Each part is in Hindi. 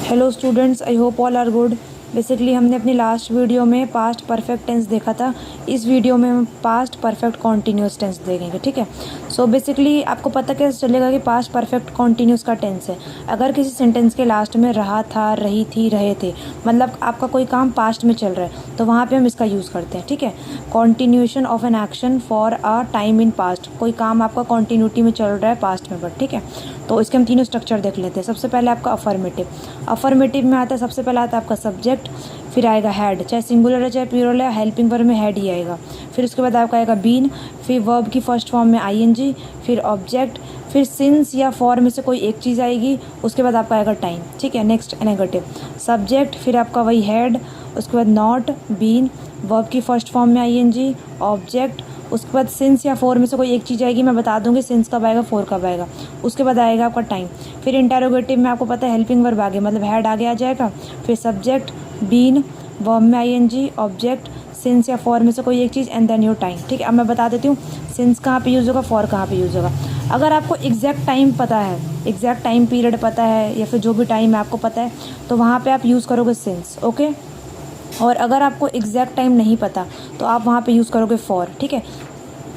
Hello students, I hope all are good. Basically हमने अपनी लास्ट वीडियो में पास्ट परफेक्ट टेंस देखा था। इस वीडियो में हम पास्ट परफेक्ट कॉन्टीन्यूस टेंस देखेंगे, ठीक है। सो बेसिकली आपको पता कैसे चलेगा कि पास्ट परफेक्ट कॉन्टीन्यूस का टेंस है। अगर किसी सेंटेंस के लास्ट में रहा था, रही थी, रहे थे, मतलब आपका कोई काम पास्ट में चल रहा है तो वहाँ पे हम इसका यूज़ करते हैं, ठीक है। Continuation of an action for a time in past, कोई काम आपका कॉन्टीन्यूटी में चल रहा है पास्ट में, बट ठीक है। तो इसके हम तीनों स्ट्रक्चर देख लेते हैं। सबसे पहले आपका अफर्मेटिव में आता है, सबसे पहले आता है आपका सब्जेक्ट, फिर आएगा हैड, चाहे सिंगुलर है चाहे प्लूरल है, हेल्पिंग वर्ब में हैड ही आएगा। फिर उसके बाद आपका आएगा बीन, फिर वर्ब की फर्स्ट फॉर्म में आईएनजी, फिर ऑब्जेक्ट, फिर सिंस या फॉर में से कोई एक चीज़ आएगी, उसके बाद आपका आएगा टाइम, ठीक है। नेक्स्ट नेगेटिव, सब्जेक्ट, फिर आपका वही हैड, उसके बाद नॉट, बीन, वर्ब की फर्स्ट फॉर्म में आईएनजी, ऑब्जेक्ट, उसके बाद सिंस या फोर में से कोई एक चीज़ आएगी, मैं बता दूंगी सिंस कब आएगा, फोर कब आएगा। उसके बाद आएगा आपका टाइम। फिर इंटेरोगेटिव में आपको पता है हेल्पिंग वर्ब आगे, मतलब हैड आगे आ जाएगा, फिर सब्जेक्ट, बीन, वर्ब में आईएनजी, ऑब्जेक्ट, सिंस या फॉर में से कोई एक चीज़, एंड देन योर टाइम, ठीक है। अब मैं बता देती हूँ सिंस कहाँ पे यूज़ होगा, फॉर कहाँ पे यूज़ होगा। अगर आपको एग्जैक्ट टाइम पता है, एग्जैक्ट टाइम पीरियड पता है, या फिर जो भी टाइम है आपको पता है, तो वहाँ पे आप यूज़ करोगे सिंस, ओके। और अगर आपको एग्जैक्ट टाइम नहीं पता तो आप वहाँ पे यूज़ करोगे फॉर, ठीक है।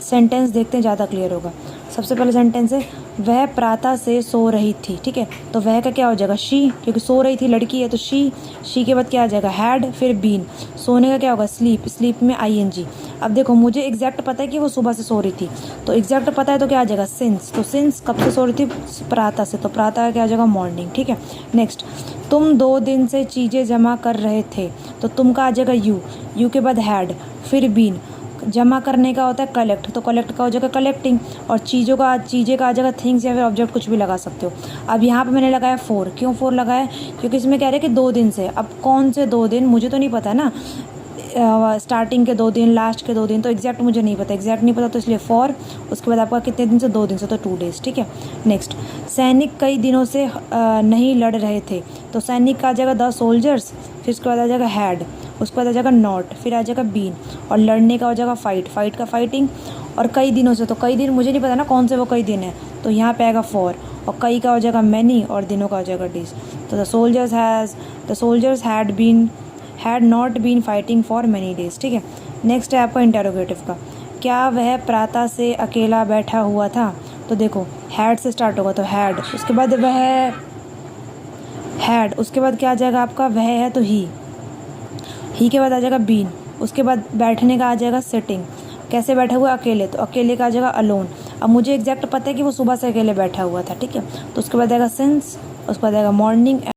सेंटेंस देखते हैं, ज़्यादा क्लियर होगा। सबसे पहले सेंटेंस है, वह प्रातः से सो रही थी, ठीक है। तो वह का क्या हो जाएगा, शी, क्योंकि सो रही थी लड़की है तो शी के बाद क्या आ जाएगा, हैड, फिर बीन। सोने का क्या होगा, स्लीप, स्लीप में आईएनजी। अब देखो मुझे एग्जैक्ट पता है कि वो सुबह से सो रही थी, तो एग्जैक्ट पता है तो क्या आ जाएगा, सिंस। तो सिंस कब से सो रही थी, प्रातः से, तो प्रातः का क्या आ जाएगा, मॉर्निंग, ठीक है। नेक्स्ट, तुम 2 दिन से चीज़ें जमा कर रहे थे, तो तुम का आ जाएगा यू के बाद हैड, फिर बीन। जमा करने का होता है कलेक्ट, तो कलेक्ट का हो जाएगा कलेक्टिंग, और चीज़ें का आ जाएगा थिंग्स, या फिर ऑब्जेक्ट कुछ भी लगा सकते हो। अब यहाँ पे मैंने लगाया फोर, क्यों फोर लगाया, क्योंकि इसमें कह रहे हैं कि 2 दिन से। अब कौन से 2 दिन मुझे तो नहीं पता ना, स्टार्टिंग के 2 दिन, लास्ट के 2 दिन, तो एग्जैक्ट मुझे नहीं पता, एग्जैक्ट नहीं पता तो इसलिए फॉर। उसके बाद आपका कितने दिन से, 2 दिन से, तो 2 डेज, ठीक है। नेक्स्ट, सैनिक कई दिनों से नहीं लड़ रहे थे, तो सैनिक का आ जाएगा द सोल्जर्स, फिर उसके बाद आ जाएगा हैड, उसके बाद आ जाएगा नॉट, फिर आ जाएगा बीन, और लड़ने का हो जाएगा फाइट, फाइट का फाइटिंग, और कई दिनों से, तो कई दिन मुझे नहीं पता ना कौन से वो कई दिन है, तो यहाँ पे आएगा फॉर, और कई का हो जाएगा मैनी, और दिनों का हो जाएगा डेज। तो the soldiers had not been fighting for many days, ठीक है। नेक्स्ट है आपका इंटेरोगेटिव का, क्या वह प्रातः से अकेला बैठा हुआ था, तो देखो हैड से स्टार्ट होगा, तो हैड, उसके बाद वह हैड, उसके बाद क्या आ जाएगा आपका, वह है तो ही के बाद आ जाएगा बीन, उसके बाद बैठने का आ जाएगा सिटिंग, कैसे बैठा हुआ, अकेले, तो अकेले का आ जाएगा अलोन। अब मुझे एग्जैक्ट पता है कि वो सुबह से अकेले बैठा हुआ था, ठीक है। तो उसके बाद आएगा सिंस, उसके बाद आएगा मॉर्निंग।